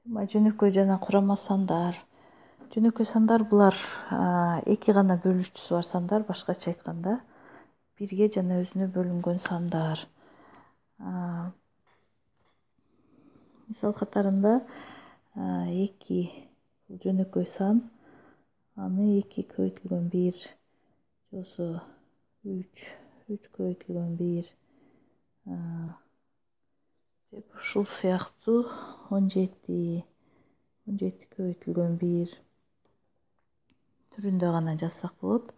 Жөнөкөй жана курама сандар. Жөнөкөй сандар булар эки гана бөлүүчүсү бар сандар, башкача айтканда бирге жана өзүнө бөлүнгөн сандар. Мисал катарында эки жөнөкөй сан, аны эки көбөйтүлгөн бир же болбосо үч көбөйтүлгөн бир деп ушул сыяктуу 17 көбөйтүлгөн бир түрүндө гана жазсак болот.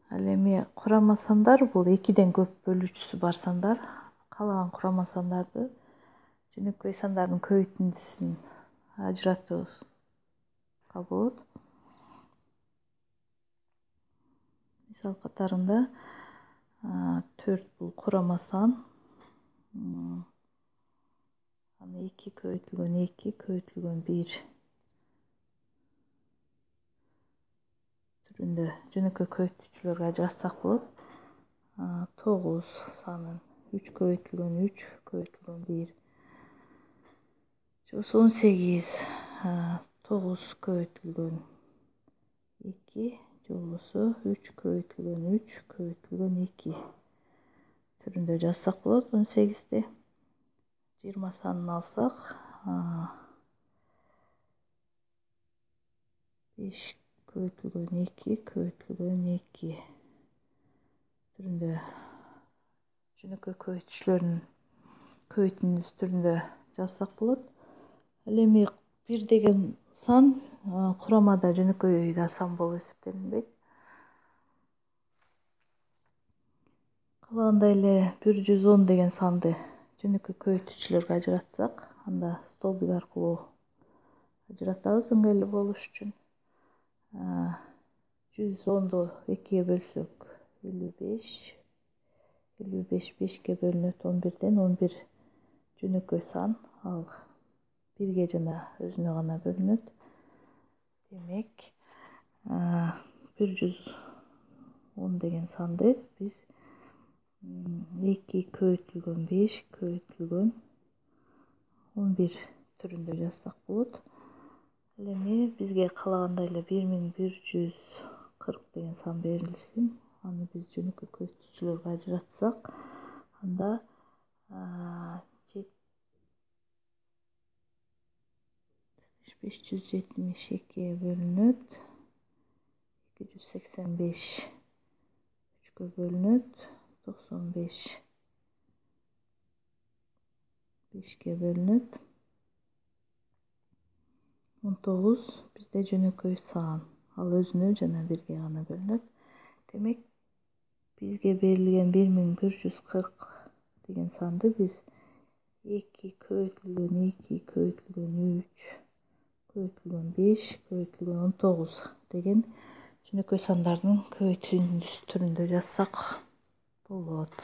Ал эми курама сандар бул экиден көп бөлүүчүсү бар сандар. Каалаган курама сандарды жөнөкөй сандардын көбөйтүндүсүн ажыратууга болот. Мисал катарында 4 бул курама сан. Аны 2 көбөйтүлгөн 1 түрүндө жөнөкөй көбөйтүүчүлөргө ажыратсак болот. 9 санын 3 көбөйтүлгөн 1 же болбосо 18 9 көбөйтүлгөн 2 же болбосо 3 көбөйтүлгөн 2 түрүндө жазсак болот. 18-ти 20 санын алсак 5 көбөйтүлгөн 2 түрүндө жөнөкөй көбөйтүүчүлөрдүн көбөйтүндүсү түрүндө жазсак болот. Ал эми 1 деген сан курамада жөнөкөй сан болуп эсептелинбейт. Каалагандай эле 110 деген санды жөнөкөй көбөйтүүчүлөргө ажыратсак, анда столбик аркылуу ажыратабыз ыңгайлуу болуш үчүн. 110ду 2-ге бөлсөк 55, 5-ке бөлүнөт 11ден 11 жөнөкөй сан, ал 1-ге жана өзүнө гана бөлүнөт. Демек 110 деген санды биз 2 көбөйтүлгөн 5 көбөйтүлгөн 11 түрүндө жазсак болот. Ал эми бизге каалагандай эле 1140 деген сан берилсин. Аны биз жөнөкөй көбөйтүүчүлөргө ажыратсак, анда 572-ге бөлүнөт, 285 3-кө бөлүнөт, 95 5-ке бөлүнөт, 19 бизде жөнөкөй сан, ал өзүнө жана 1-ге гана бөлүнөт. Демек бизге берилген 1140 деген санды биз 2 көбөйтүлгөн 2 көбөйтүлгөн 3 көбөйтүлгөн 5 көбөйтүлгөн 19 деген жөнөкөй сандардын көбөйтүндүсү түрүндө жазсак болот.